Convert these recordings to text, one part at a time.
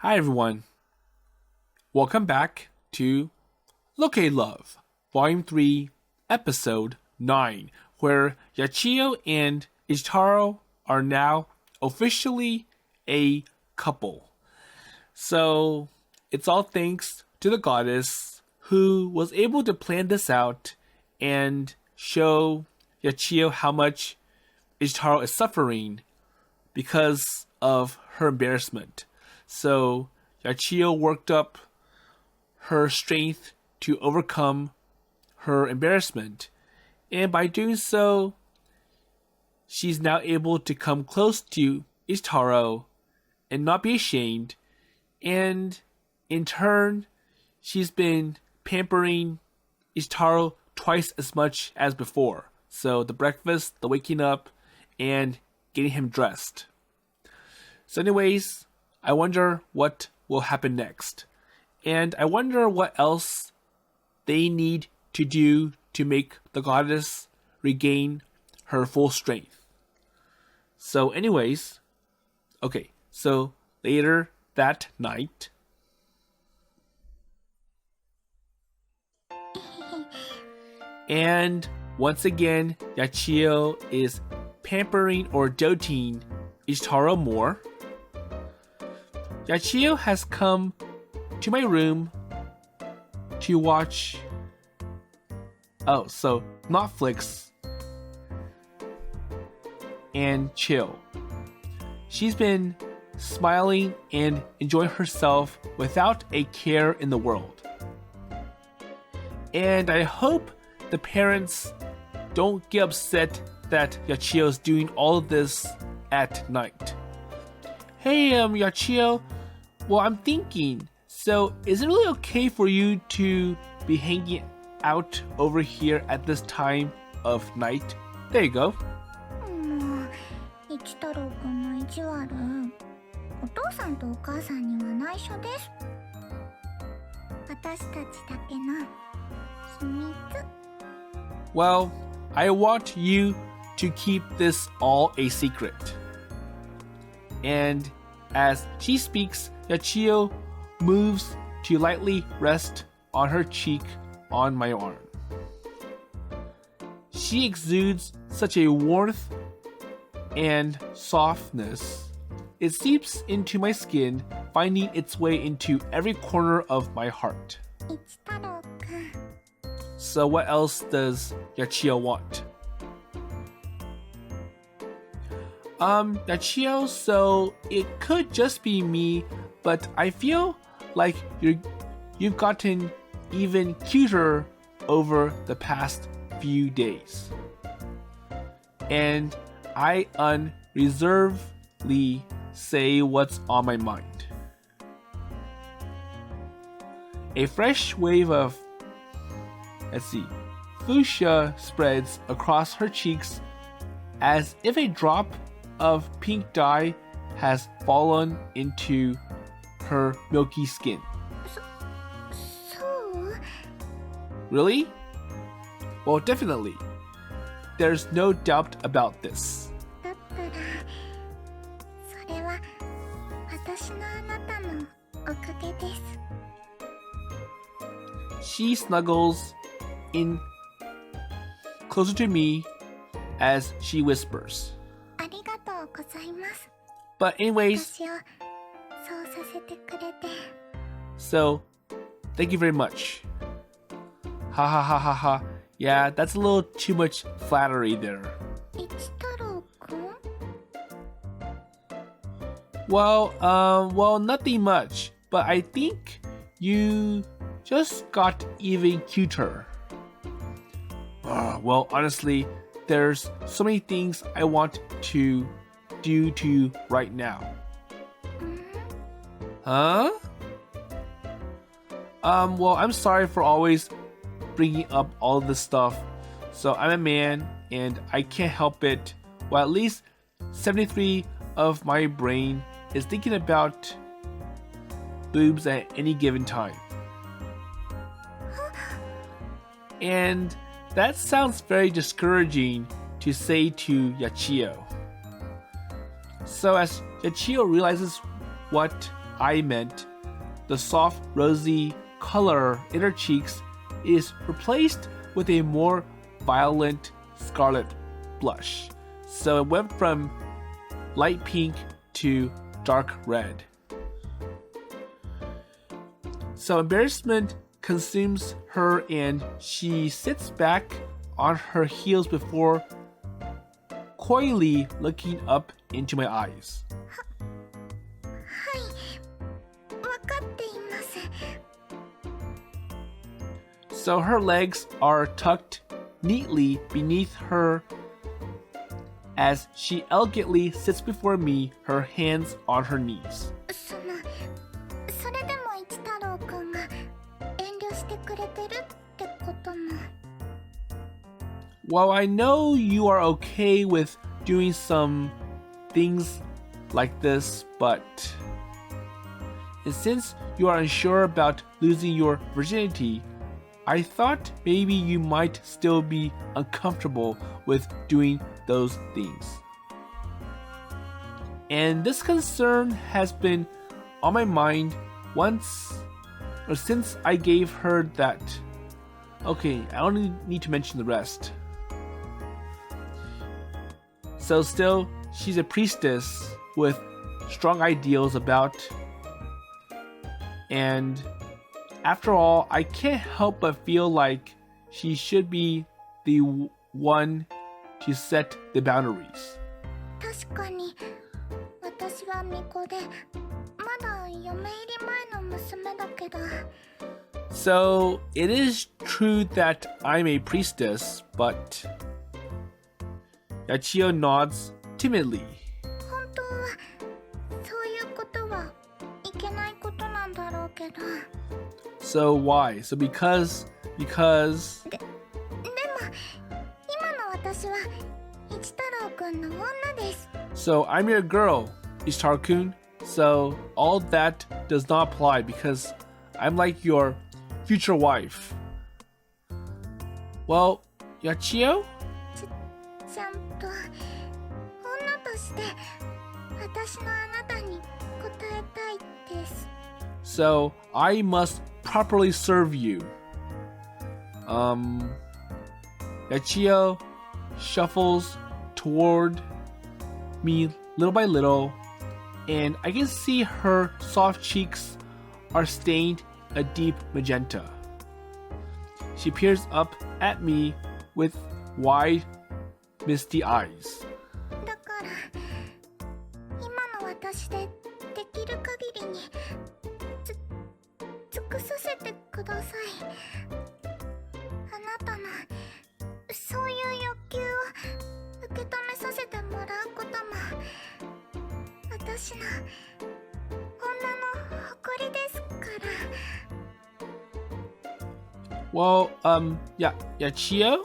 Hi everyone. Welcome back to Loca-Love, Volume 3, Episode 9, where Yachiyo and Ichitaro are now officially a couple. So, it's all thanks to the goddess who was able to plan this out and show Yachiyo how much Ichitaro is suffering because of her embarrassment. So, Yachiyo worked up her strength to overcome her embarrassment. And by doing so, she's now able to come close to Ichitaro and not be ashamed. And in turn, she's been pampering Ichitaro twice as much as before. So the breakfast, the waking up, and getting him dressed. So anyways, I wonder what will happen next. And I wonder what else they need to do to make the goddess regain her full strength. So anyways, okay, so later that night, and once again, Yachiyo is pampering or doting Ichitaro more. Yachiyo has come to my room to watch Netflix and chill. She's been smiling and enjoying herself without a care in the world. And I hope the parents don't get upset that Yachiyo's doing all of this at night. Hey, Yachiyo, well, I'm thinking, so is it really okay for you to be hanging out over here at this time of night? There you go. 一太郎くんの意地悪。お父さんとお母さんには内緒です。私たちだけの秘密。Well, I want you to keep this all a secret. And as she speaks, Yachiyo moves to lightly rest on her cheek on my arm. She exudes such a warmth and softness. It seeps into my skin, finding its way into every corner of my heart. 一太郎くん。 So what else does Yachiyo want? Yachiyo, so it could just be me, but I feel like you've gotten even cuter over the past few days. And I unreservedly say what's on my mind. A fresh wave of, fuchsia spreads across her cheeks as if a drop of pink dye has fallen into her milky skin. そう？ Really? Well, definitely. There's no doubt about this. だったら、それは私のあなたのおかげです。 She snuggles in closer to me as she whispers. ありがとうございます。 But anyways, 私をそうさせてくれて。 so thank you very much. Ha ha ha ha ha. Yeah, that's a little too much flattery there. 一太郎くん？ Well, nothing much, but I think you just got even cuter. Well, honestly, there's so many things I want to do to you right now. Huh? Well, I'm sorry for always bringing up all of this stuff. So I'm a man, and I can't help it. Well, at least 73 of my brain is thinking about boobs at any given time. And that sounds very discouraging to say to Yachiyo. So as Yachiyo realizes what I meant the soft rosy color in her cheeks is replaced with a more violent scarlet blush. So it went from light pink to dark red. So embarrassment consumes her and she sits back on her heels before coyly looking up into my eyes. はい、わかっています。 So her legs are tucked neatly beneath her as she elegantly sits before me, her hands on her knees. それでも一太郎くんが遠慮してくれてるってことも。 While I know you are okay with doing some things like this, but since you are unsure about losing your virginity, I thought maybe you might still be uncomfortable with doing those things. And this concern has been on my mind since I gave her that. Okay, I don't need to mention the rest. So still, she's a priestess with strong ideals about, and after all, I can't help but feel like she should be the one to set the boundaries. 確かに、私は巫女で、まだ嫁入り前の娘だけど。 So it is true that I'm a priestess, but Yachiyo nods timidly. 本当はそういうことはいけないことなんだろうけど。 So why? So because でも今の私は一太郎くんの女です。 So I'm your girl, Ichitaro-kun. So all that does not apply because I'm like your future wife. Well, Yachiyo? ちゃんと女として私のあなたに答えたいです。 So I must properly serve you. Yachiyo shuffles toward me little by little, and I can see her soft cheeks are stained a deep magenta. She peers up at me with wide, misty eyes. だから今の私でできる限りに尽くさせてください。あなたのそういう欲求を受け止めさせてもらうことも私の女の誇りですから。 Well, Yachiyo?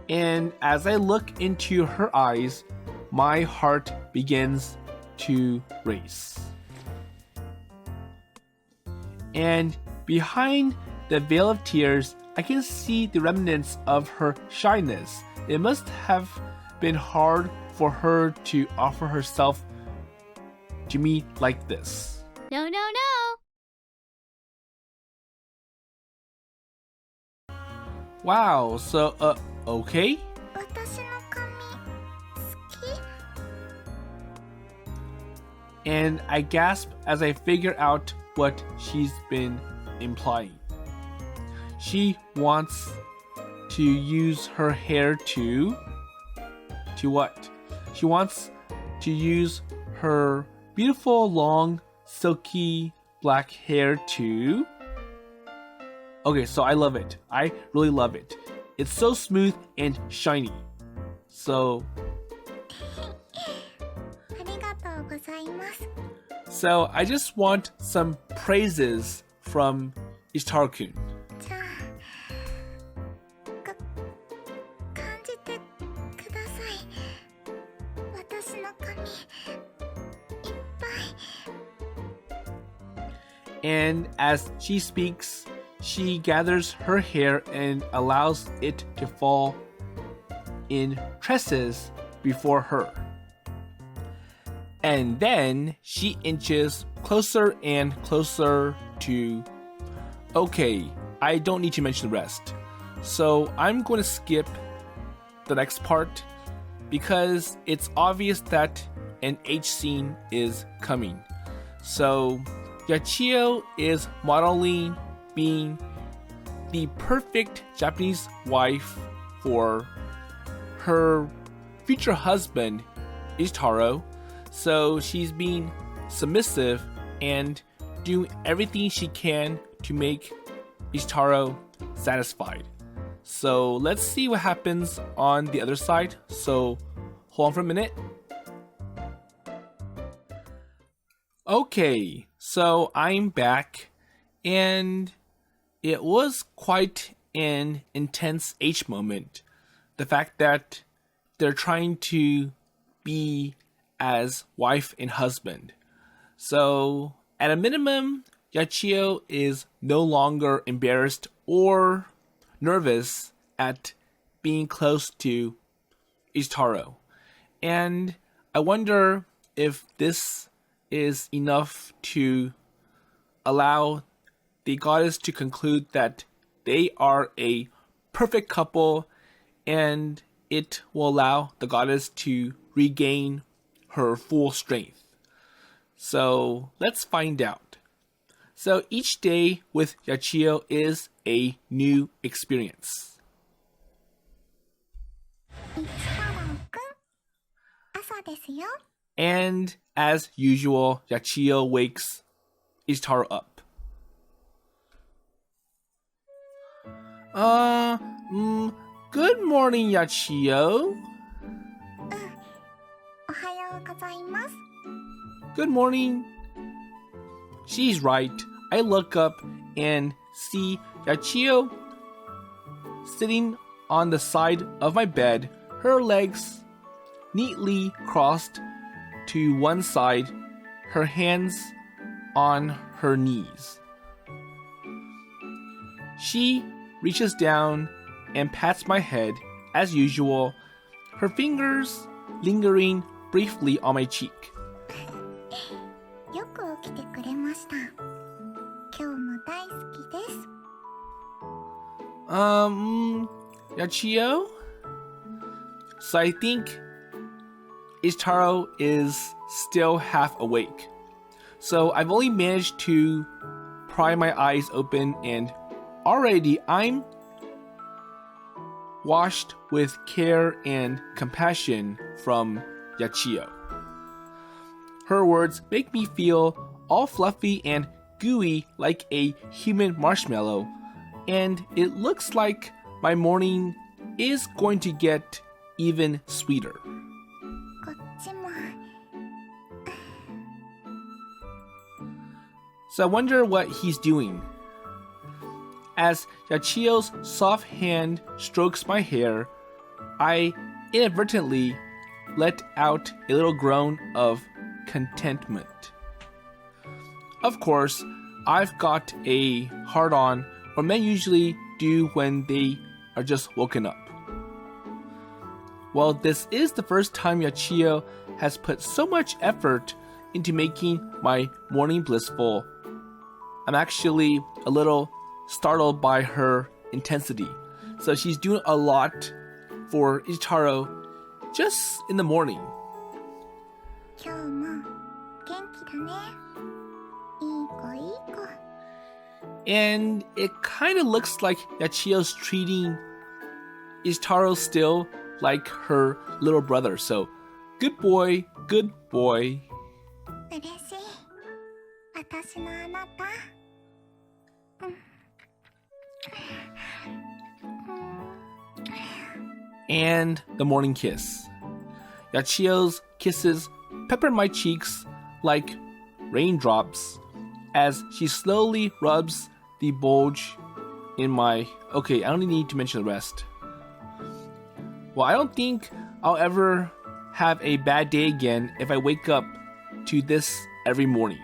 And as I look into her eyes, my heart begins to race. And behind the veil of tears, I can see the remnants of her shyness. It must have been hard for her to offer herself to me like this. No, no, no! Wow, so, okay? 私の髪好き？ And I gasp as I figure out what she's been implying. She wants to use her hair to what? She wants to use her beautiful, long, silky black hair to... Okay, so I love it. I really love it. It's so smooth and shiny. So... ありがとうございます。 So I just want some praises from Ichitaro-kun. じゃあ感じてください。私の髪いっぱい。 And as she speaks, she gathers her hair and allows it to fall in tresses before her. And then she inches closer and closer to... Okay, I don't need to mention the rest. So I'm going to skip the next part because it's obvious that an H scene is coming. So Yachiyo is modeling being the perfect Japanese wife for her future husband, Ichitaro. So she's being submissive and doing everything she can to make Ichitaro satisfied. So let's see what happens on the other side. So hold on for a minute. Okay, so I'm back, and it was quite an intense H moment. The fact that they're trying to be as wife and husband. So at a minimum, Yachiyo is no longer embarrassed or nervous at being close to Ichitaro. And I wonder if this is enough to allow the goddess to conclude that they are a perfect couple, and it will allow the goddess to regain her full strength. So let's find out. So each day with Yachiyo is a new experience. 朝ですよ。 And as usual, Yachiyo wakes Ichitaro up. Good morning, Yachiyo. おはようございます。 Good morning. She's right. I look up and see Yachiyo sitting on the side of my bed, her legs neatly crossed to one side, her hands on her knees. She reaches down and pats my head as usual, her fingers lingering briefly on my cheek. よく起きてくれました。今日も大好きです。 Yachiyo? So I think Ichitaro is still half awake. So I've only managed to pry my eyes open, and already I'm washed with care and compassion from Yachiyo. Her words make me feel all fluffy and gooey like a human marshmallow, and it looks like my morning is going to get even sweeter. こっちも。 So I wonder what he's doing. As Yachiyo's soft hand strokes my hair, I inadvertently let out a little groan of contentment. Of course, I've got a hard-on, or men usually do when they are just woken up. Well, this is the first time Yachiyo has put so much effort into making my morning blissful. I'm actually a little startled by her intensity. So she's doing a lot for Ichitaro just in the morning. 今日も元気だね。いい子いい子。 And it kind of looks like Yachiyo's treating Ichitaro still like her little brother. So, good boy, good boy. 嬉しい。私のあなた。And the morning kiss. Yachiyo's kisses pepper my cheeks like raindrops as she slowly rubs the bulge in my... Okay, I don't need to mention the rest. Well, I don't think I'll ever have a bad day again if I wake up to this every morning.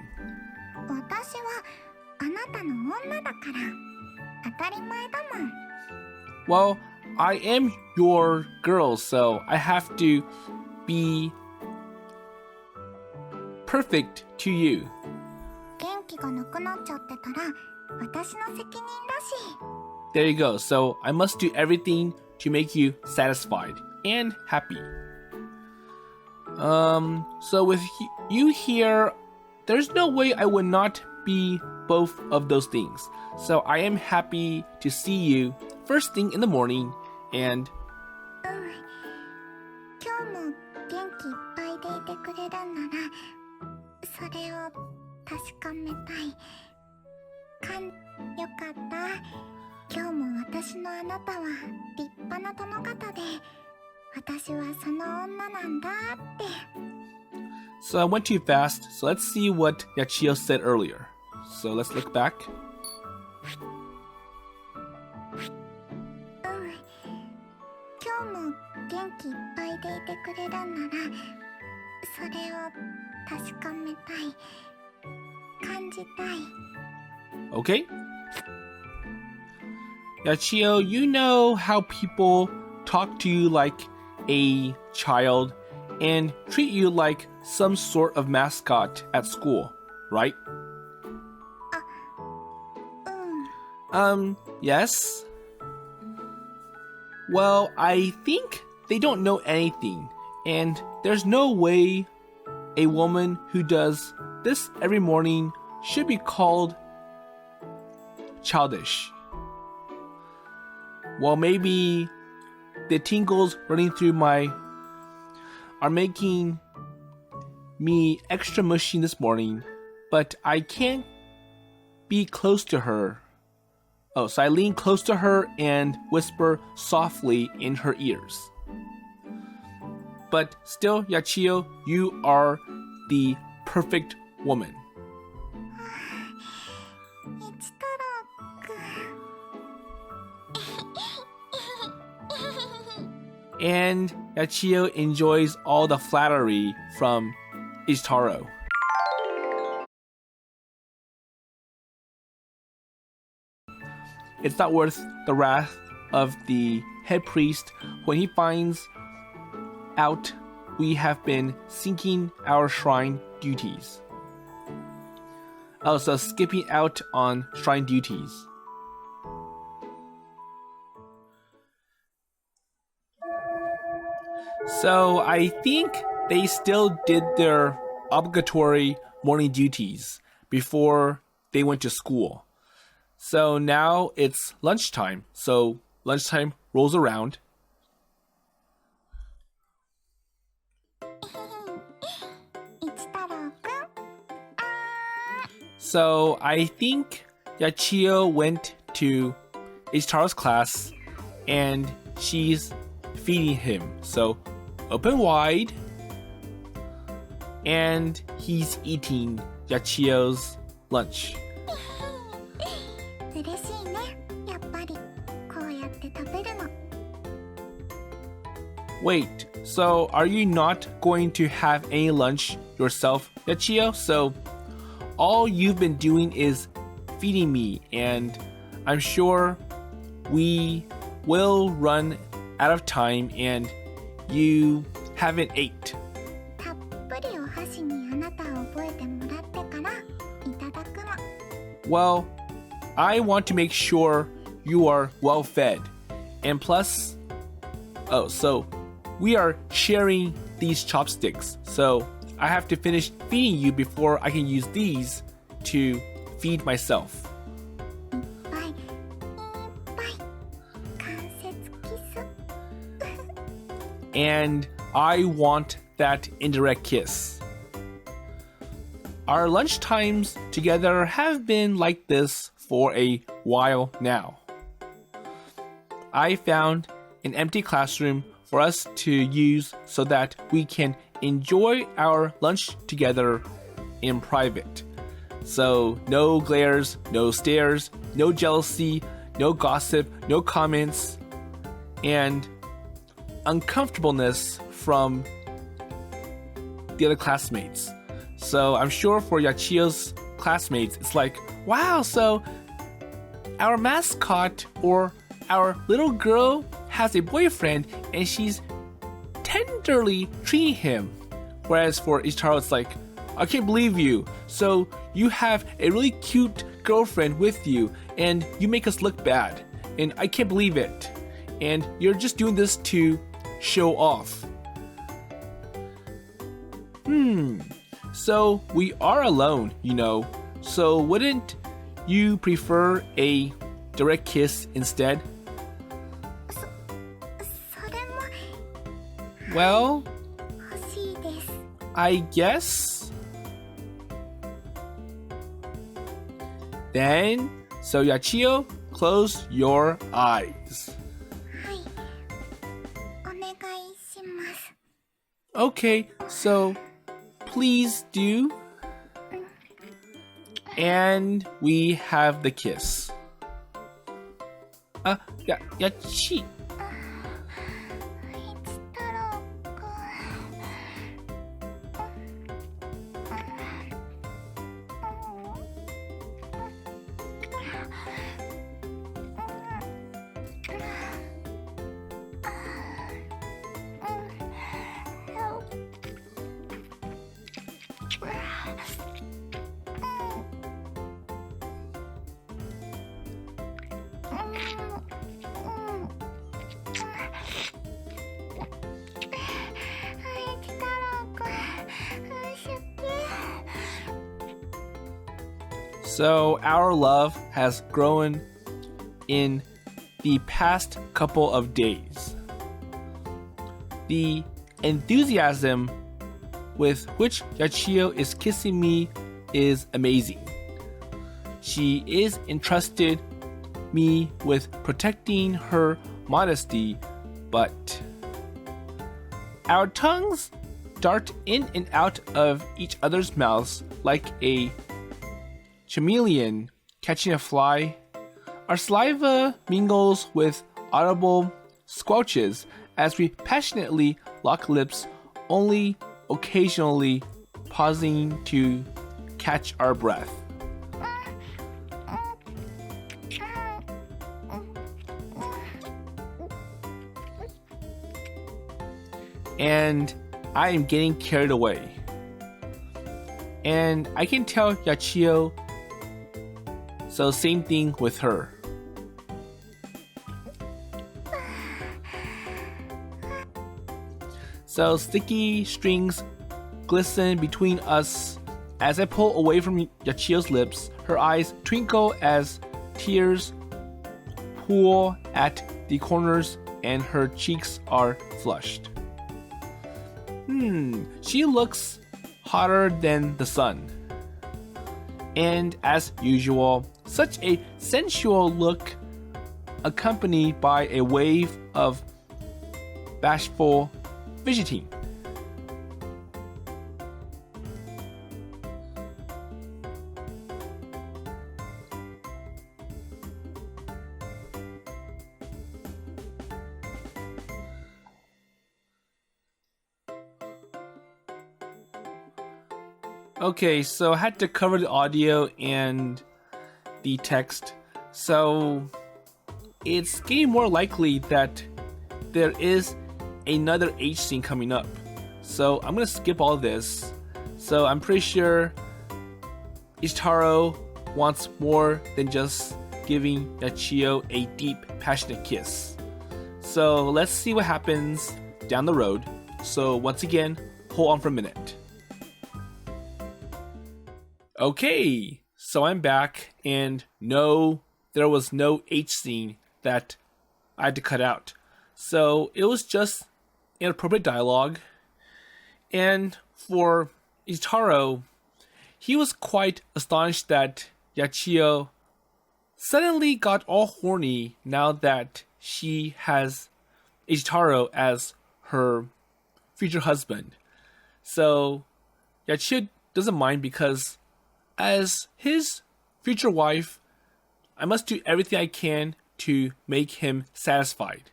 私はあなたの女だから当たり前だもん。 Well, I am your girl, so I have to be perfect to you. 元気がなくなっちゃってたら私の責任だし。 There you go. So I must do everything to make you satisfied and happy. So with you here, there's no way I would not be both of those things. So I am happy to see you first thing in the morning and 今日も元気いっぱいでいてくれるんならそれを確かめたい。よかった。今日も私のあなたは立派な殿方で私はその女なんだって。 So I went too fast, so let's see what Yachiyo said earlier. So let's look back. 今日も元気いっぱいでいてくれるんならそれを確かめたい。感じたい。 Okay? Yachiyo, you know how people talk to you like a child and treat you like some sort of mascot at school, right? Yes? Well, I think they don't know anything, and there's no way a woman who does this every morning should be called childish. Well, maybe the tingles running through are making me extra mushy this morning, but I can't be close to her. Oh, so I lean close to her and whisper softly in her ears. But still, Yachiyo, you are the perfect woman. 一太郎くん。 And Yachiyo enjoys all the flattery from Ichitaro. It's not worth the wrath of the head priest when he finds out we have been sinking our shrine duties. Also skipping out on shrine duties. So I think they still did their obligatory morning duties before they went to school. So now it's lunchtime. So lunchtime rolls around. 一太郎くん。So I think Yachiyo went to Ichitaro's class and she's feeding him. So open wide. And he's eating Yachiyo's lunch. 嬉しいね。やっぱりこうやって食べるの。 Wait, so are you not going to have any lunch yourself, Yachiyo? So all you've been doing is feeding me, and I'm sure we will run out of time and you haven't ate. たっぷりお箸にあなたを覚えてもらってからいただくの。 Well, I want to make sure you are well fed. And plus, so we are sharing these chopsticks. So I have to finish feeding you before I can use these to feed myself. いっぱいいっぱい関節キス。 And I want that indirect kiss. Our lunch times together have been like this for a while now. I found an empty classroom for us to use so that we can enjoy our lunch together in private. So no glares, no stares, no jealousy, no gossip, no comments, and uncomfortableness from the other classmates. So I'm sure for Yachiyo's classmates, it's like, wow, so our mascot or our little girl has a boyfriend and she's tenderly treating him. Whereas for Ichitaro, it's like, I can't believe you. So you have a really cute girlfriend with you, and you make us look bad. And I can't believe it. And you're just doing this to show off. So we are alone, you know. So wouldn't you prefer a direct kiss instead? それも Well, 欲しいです。 I guess. Then, so Yachiyo, close your eyes. はい。お願いします。 Okay, so please do. And we have the kiss. Yachi. 一太郎くん。So our love has grown in the past couple of days. The enthusiasm with which Yachiyo is kissing me is amazing. She is entrusted me with protecting her modesty, but our tongues dart in and out of each other's mouths like a chameleon catching a fly. Our saliva mingles with audible squelches as we passionately lock lips, only occasionally pausing to catch our breath. And I am getting carried away. And I can tell Yachiyo, so same thing with her. So sticky strings glisten between us as I pull away from Yachiyo's lips. Her eyes twinkle as tears pool at the corners and her cheeks are flushed. She looks hotter than the sun. And as usual, such a sensual look accompanied by a wave of bashful fidgeting. Okay, so I had to cover the audio and the text. So it's getting more likely that there is another H scene coming up. So I'm gonna skip all this. So I'm pretty sure Ichitaro wants more than just giving Yachiyo a deep, passionate kiss. So let's see what happens down the road. So once again, hold on for a minute. Okay, so I'm back, and no, there was no H scene that I had to cut out. So it was just inappropriate dialogue. And for Ichitaro, he was quite astonished that Yachiyo suddenly got all horny now that she has Ichitaro as her future husband. So Yachiyo doesn't mind because as his future wife, I must do everything I can to make him satisfied.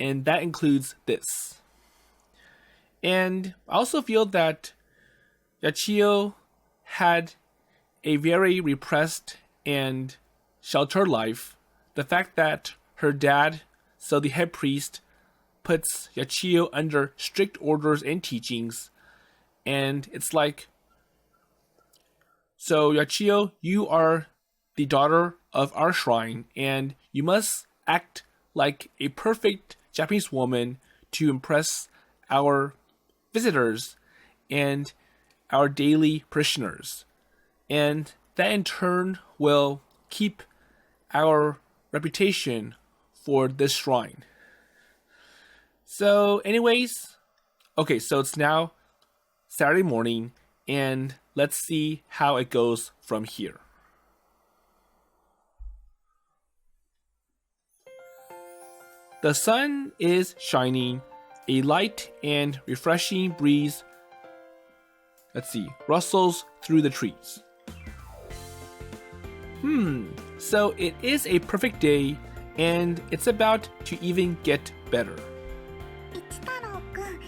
And that includes this. And I also feel that Yachiyo had a very repressed and sheltered life. The fact that her dad, so the head priest, puts Yachiyo under strict orders and teachings. And it's like, So, Yachiyo, you are the daughter of our shrine, and you must act like a perfect Japanese woman to impress our visitors and our daily parishioners. And that in turn will keep our reputation for this shrine. So, anyways, okay, so it's now Saturday morning, and let's see how it goes from here. The sun is shining, a light and refreshing breeze, rustles through the trees. So it is a perfect day, and it's about to even get better. 一太郎くん、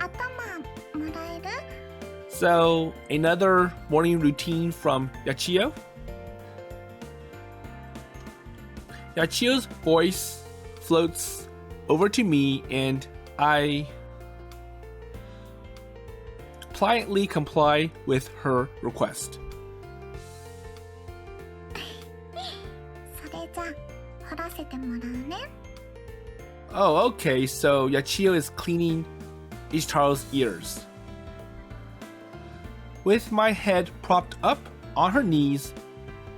頭もらえる？ So, another morning routine from Yachiyo. Yachiyo's voice floats over to me, and I politely comply with her request. それじゃ、掘らせてもらうね。Oh, okay, so Yachiyo is cleaning Ichitaro's ears. With my head propped up on her knees,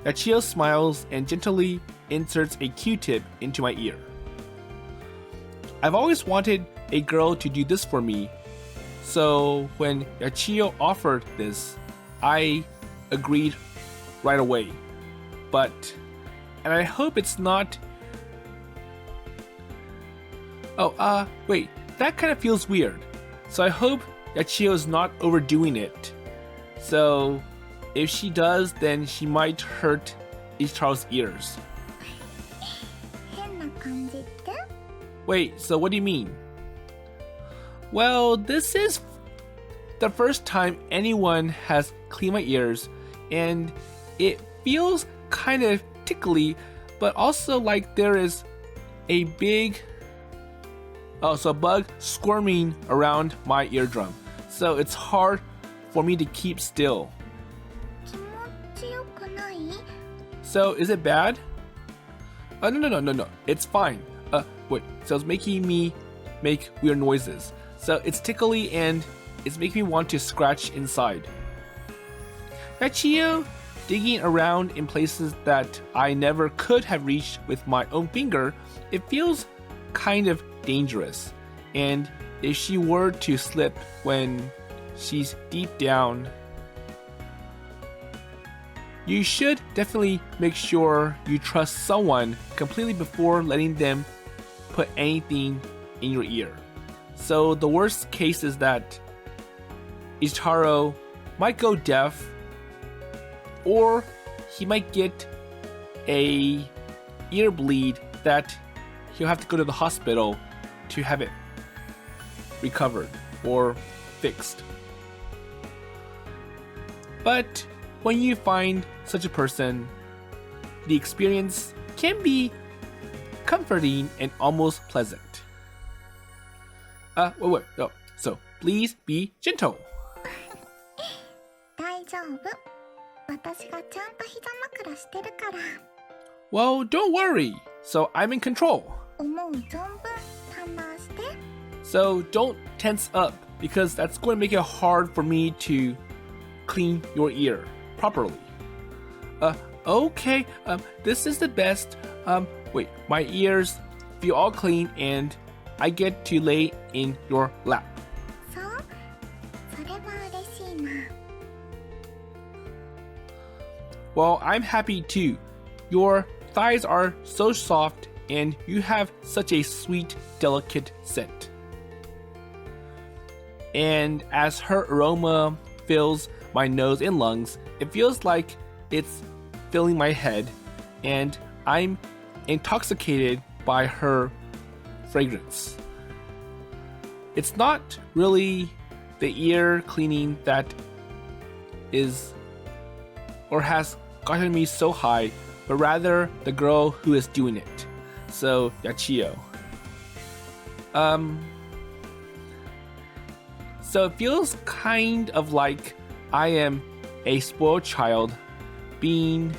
Yachiyo smiles and gently inserts a Q-tip into my ear. I've always wanted a girl to do this for me, so when Yachiyo offered this, I agreed right away. And I hope it's not... wait, that kind of feels weird. So I hope Yachiyo is not overdoing it. So, if she does, then she might hurt Ichitaro's ears. 変な感じって？ Wait, so what do you mean? Well, this is the first time anyone has cleaned my ears, and it feels kind of tickly, but also like there is a bug squirming around my eardrum. So it's hard for me to keep still. 気持ちよくない？ So is it bad? No. It's fine. Wait. So it's making me make weird noises. So it's tickly and it's making me want to scratch inside. Yachiyo, digging around in places that I never could have reached with my own finger, it feels kind of dangerous. And if she were to slip when she's deep down, you should definitely make sure you trust someone completely before letting them put anything in your ear. So the worst case is that Ichitaro might go deaf, or he might get a ear bleed that he'll have to go to the hospital to have it recovered or fixed. But when you find such a person, the experience can be comforting and almost pleasant. So please be gentle. 大丈夫。私がちゃんと膝枕してるから。Well, don't worry. So I'm in control. 思う存分堪能して。So don't tense up, because that's going to make it hard for me to clean your ear properly. Okay, this is the best. Wait, my ears feel all clean and I get to lay in your lap. そう？それは嬉しいな。Well, I'm happy too. Your thighs are so soft and you have such a sweet, delicate scent. And as her aroma fills my nose and lungs, it feels like it's filling my head, and I'm intoxicated by her fragrance. It's not really the ear cleaning that is or has gotten me so high, but rather the girl who is doing it. So, Yachiyo. So it feels kind of like I am a spoiled child being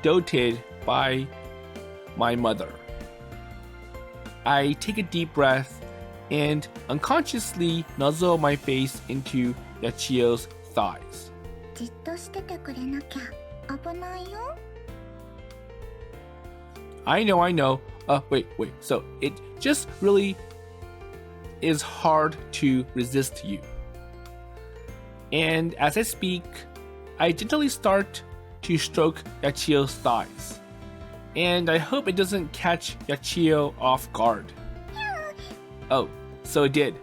doted by my mother. I take a deep breath and unconsciously nuzzle my face into Yachiyo's thighs. じっとしててくれなきゃ危ないよ。I know. Wait. So it just really is hard to resist you. And as I speak, I gently start to stroke Yachiyo's thighs. And I hope it doesn't catch Yachiyo off guard. Oh, so it did.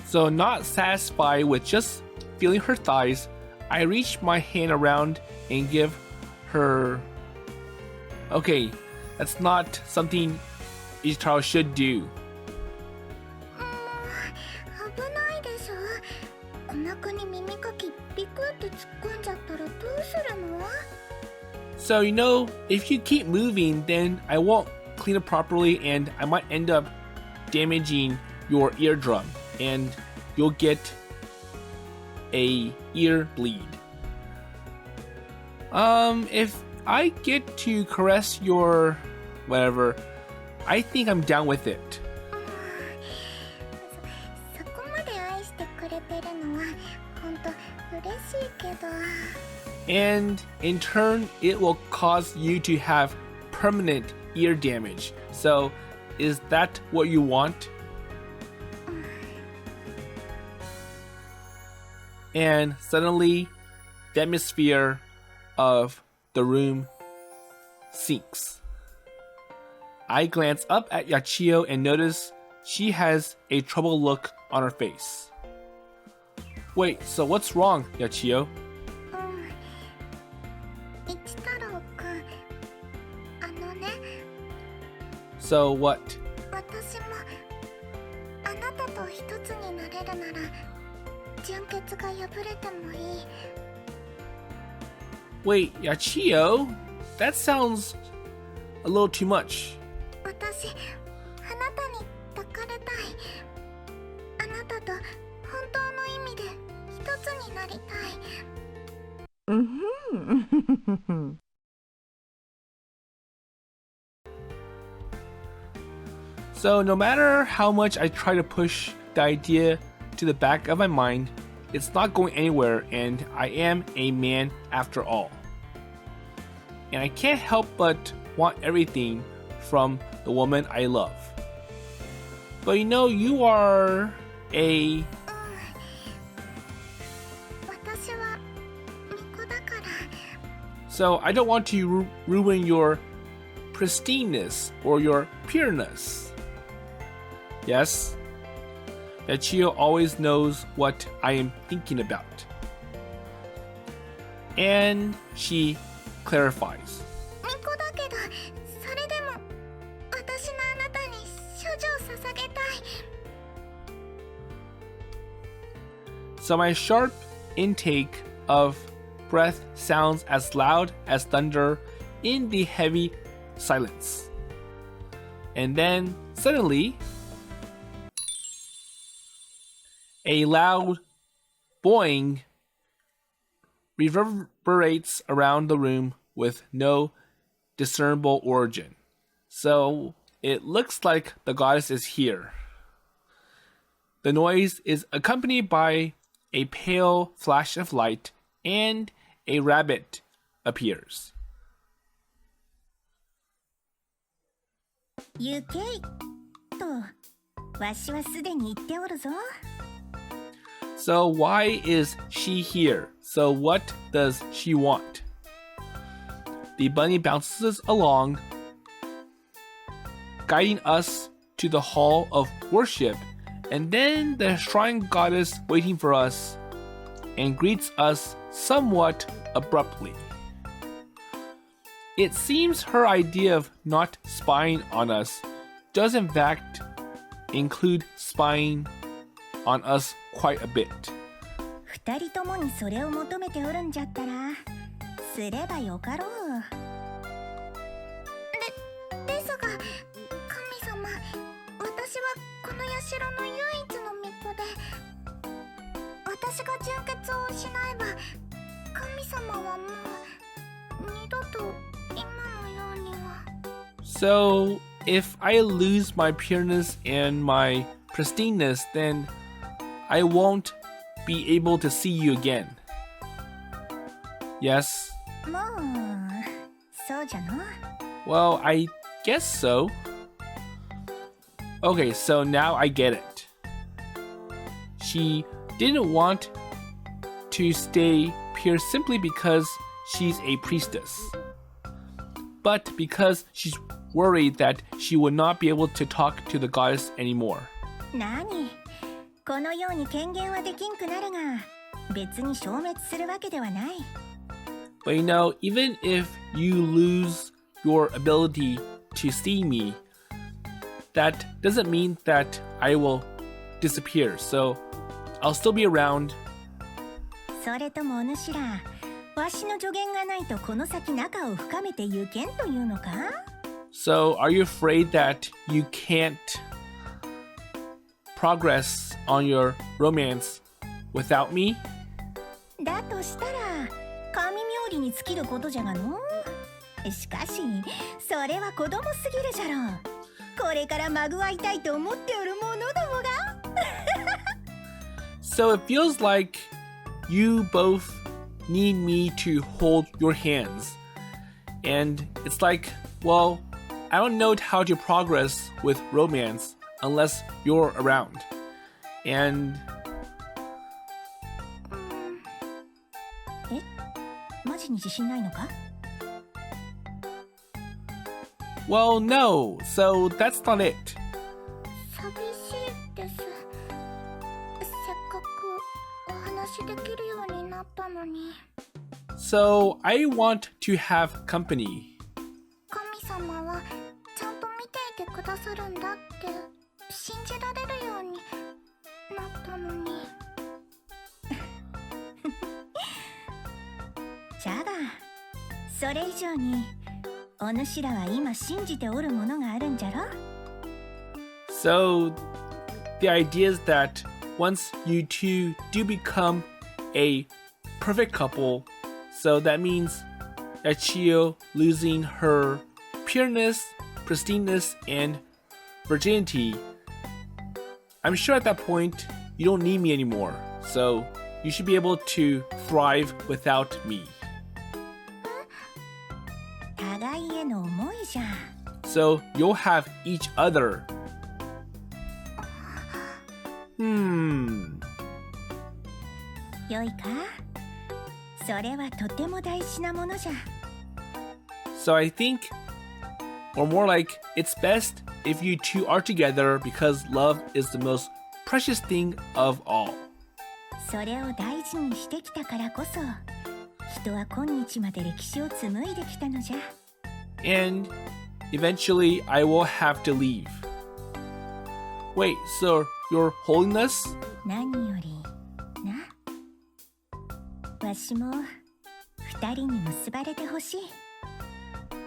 So not satisfied with just feeling her thighs, I reach my hand around and give her... Okay, that's not something Ichitaro should do. 危ないでしょ。お腹に耳かきビクって突っ込んじゃったらどうするの？ So, if you keep moving, then I won't clean it properly and I might end up damaging your eardrum and you'll get a ear bleed. If I get to caress your whatever, I think I'm down with it. そこまで愛してくれてるのは本当嬉しいけど。And in turn, it will cause you to have permanent ear damage. So, is that what you want? And suddenly, the atmosphere of the room sinks. I glance up at Yachiyo and notice she has a troubled look on her face. Wait, so what's wrong, Yachiyo? 一太郎くん、ね。 So what? 私もあなたと一つになれるなら純潔が破れてもいい。 Wait, Yachiyo? That sounds a little too much. 私、あなたに抱かれたい。あなたと本当の意味で一つになりたい。So no matter how much I try to push the idea to the back of my mind, it's not going anywhere and I am a man after all. And I can't help but want everything from the woman I love. But you are a... 私は巫女だから。 So I don't want to ruin your pristineness or your pureness. Yes, Yachiyo always knows what I am thinking about. And she clarifies. 巫女だけど、それでも私のあなたに処女を捧げたい。 So my sharp intake of breath sounds as loud as thunder in the heavy silence. And then suddenly, a loud boing reverberates around the room with no discernible origin. So it looks like the goddess is here. The noise is accompanied by a pale flash of light and a rabbit appears. 行けいとわしはすでに言っておるぞ。 So why is she here? So what does she want? The bunny bounces along, guiding us to the hall of worship, and then the shrine goddess waiting for us and greets us somewhat abruptly. It seems her idea of not spying on us does in fact include spying on us quite a bit. 二人ともにそれを求めておるんじゃったらすればよかろう。ですが神様、私はこの社の唯一の巫女で、私が純血を失えば神様はもう二度と今のようには。 So, if I lose my pureness and my pristineness, then I won't be able to see you again. Yes? もうそうじゃの。 Well, I guess so. Okay, so now I get it. She didn't want to stay pure simply because she's a priestess, but because she's worried that she would not be able to talk to the goddess anymore. 何このように権限はできんくなるが、別に消滅するわけではない。 But you know, even if you lose your ability to see me, that doesn't mean that I will disappear. So I'll still be around. それともお主ら、わしの助言がないとこの先仲を深めてゆけんというのか？ So are you afraid that you can't progress on your romance without me? だとしたら神冥利に尽きることじゃがの。しかしそれは子供すぎるじゃろう。これからまぐわいたいと思っておる者どもが。So it feels like you both need me to hold your hands. And it's like, well, I don't know how to progress with romance unless you're around. And マジに自信ないのか？ well, no, so that's not it. 寂しいです。せっかくお話できるようになったのに。 So I want to have company. 神様はちゃんと見ていてくださるんだって信じられるようになったのに。じゃがそれ以上にお主らは今信じておるものがあるんじゃろ。 So the idea is that once you two do become a perfect couple, so that means Yachiyo losing her pureness, pristineness, and virginity. I'm sure at that point you don't need me anymore, so you should be able to thrive without me. 互いへの思いじゃ。 So you'll have each other. よいか？それはとても大事なものじゃ。 So I think, or more like, it's best if you two are together because love is the most precious thing of all. それを大事にしてきたからこそ人は今日まで歴史を紡いできたのじゃ。 And eventually I will have to leave. Wait, so your holiness? 何よりな、わしも二人に結ばれてほしい。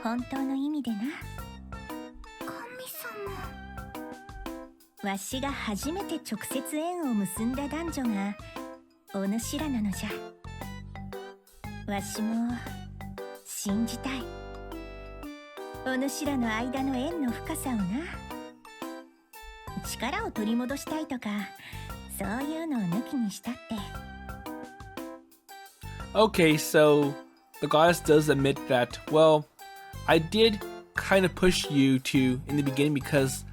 本当の意味でな。神様。わしが初めて直接縁を結んだ男女がお主らなのじゃ。わしも信じたい。お主らの間の縁の深さをな。力を取り戻したいとかそういうのを抜きにしたって。 Okay, so the goddess does admit that, well, I did kind of push you to in the beginning because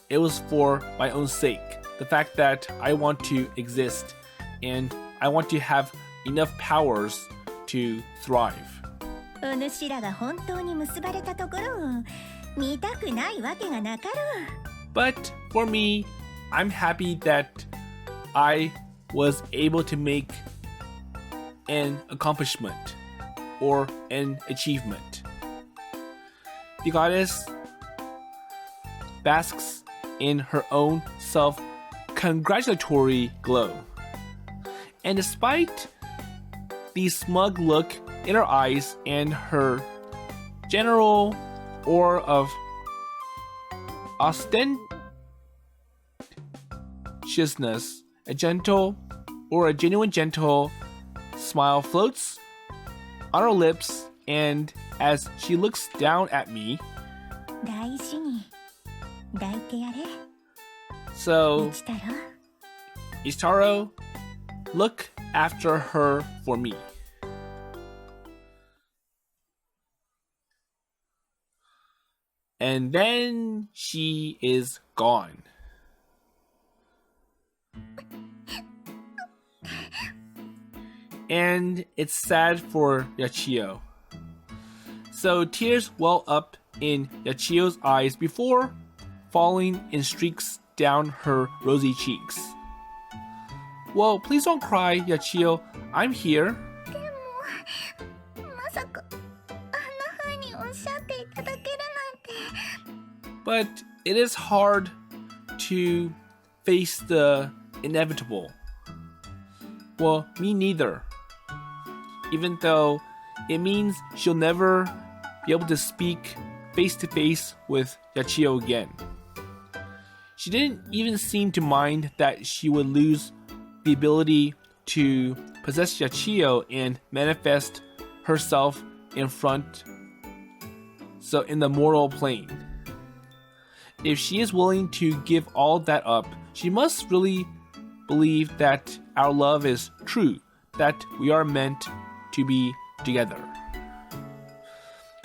it was for my own sake. The fact that I want to exist and I want to have enough powers to thrive. お主らが本当に結ばれたところを見たくないわけがなかろう。 But for me, I'm happy that I was able to make an accomplishment or an achievement. The goddess basks in her own self-congratulatory glow. And despite the smug look in her eyes and her general aura of ostentatiousness, a gentle or a genuine gentle smile floats on her lips, and as she looks down at me, 大事に抱いてやれ so 一太郎 Ichitaro, look after her for me. And then she is gone. And it's sad for Yachiyo. So tears well up in Yachiyo's eyes before falling in streaks down her rosy cheeks. Well, please don't cry, Yachiyo. I'm here. でもまさかあんな風におっしゃっていただけるなんて But it is hard to face the inevitable. Well, me neither. Even though it means she'll never be able to speak face to face with Yachiyo again. She didn't even seem to mind that she would lose the ability to possess Yachiyo and manifest herself in front, so in the mortal plane. If she is willing to give all that up, she must really believe that our love is true, that we are meant to be together.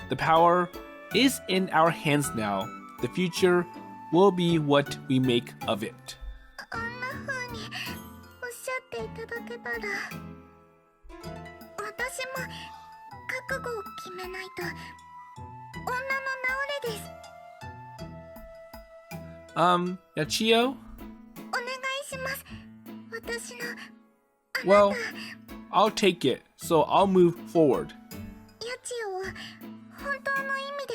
The power is in our hands now. The future will be what we make of it. あんな風におっしゃっていただけたら私も覚悟を決めないと女の治れです Yachiyo? お願いします私の Well, I'll take it, so I'll move forward. ヤチオを本当の意味で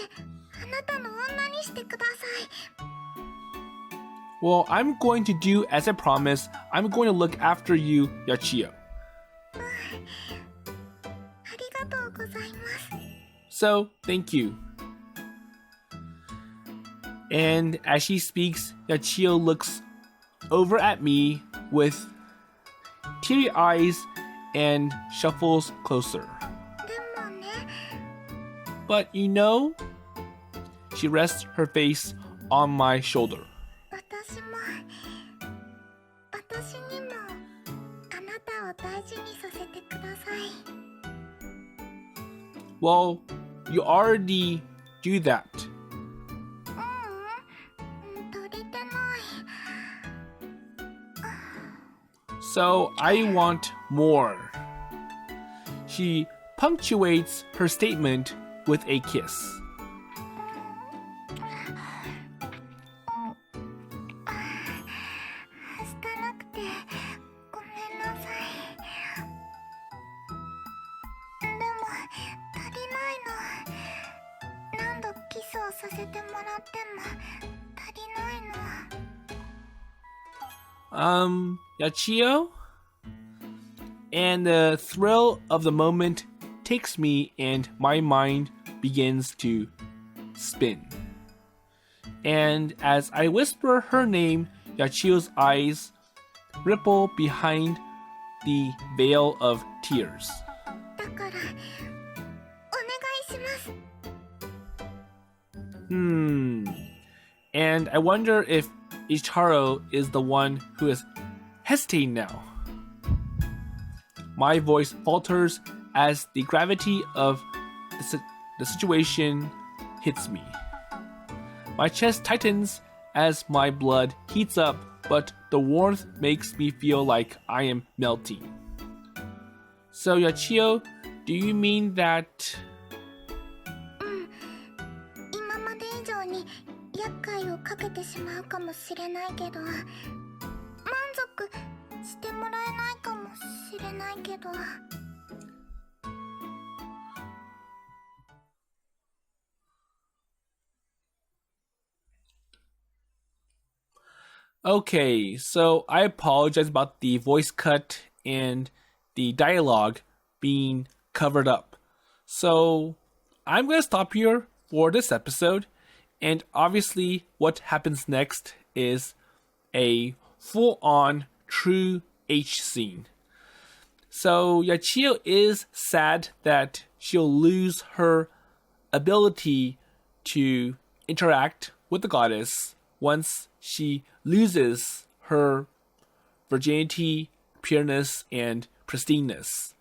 あなたの女にしてください Well, I'm going to do as I promised. I'm going to look after you, Yachiyo. ありがとうございます So, thank you. And as she speaks, Yachiyo looks over at me with teary eyes and shuffles closer. でもね But you know, she rests her face on my shoulder. 私にもあなたを大事にさせてください Well, you already do that. 足りてない So I want more. She punctuates her statement with a kiss. したなくてごめんなさいでも足りないの何度キスをさせてもらっても足りないの Yachiyo? And the thrill of the moment takes me and my mind begins to spin. And as I whisper her name, Yachiyo's eyes ripple behind the veil of tears. だからお願いします And I wonder if Ichitaro is the one who is hesitating now. My voice falters as the gravity of the situation hits me. My chest tightens as my blood heats up, but the warmth makes me feel like I am melting. So, Yachiyo, do you mean that... 今まで以上に厄介をかけてしまうかもしれないけど満足してもらえないかもしれないけど Okay, so I apologize about the voice cut and the dialogue being covered up. So I'm going to stop here for this episode. And obviously what happens next is a full-on true H scene. So Yachiyo is sad that she'll lose her ability to interact with the goddess once she loses her virginity, pureness, and pristineness.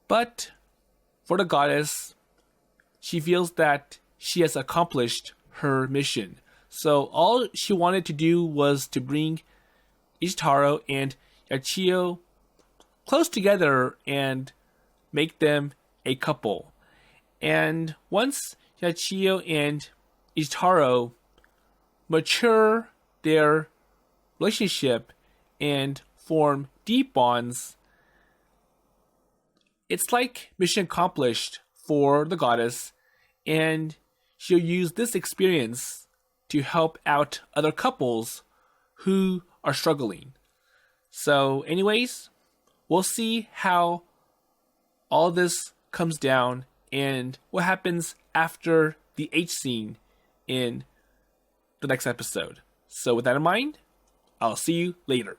But for the goddess, she feels that she has accomplished her mission. So all she wanted to do was to bring Ichitaro and Yachiyo close together and make them a couple. And once Yachiyo and Ichitaro mature their relationship and form deep bonds, it's like mission accomplished for the goddess, and she'll use this experience to help out other couples who are struggling. So anyways, we'll see how all this comes down and what happens after the H scene in the next episode. So with that in mind, I'll see you later.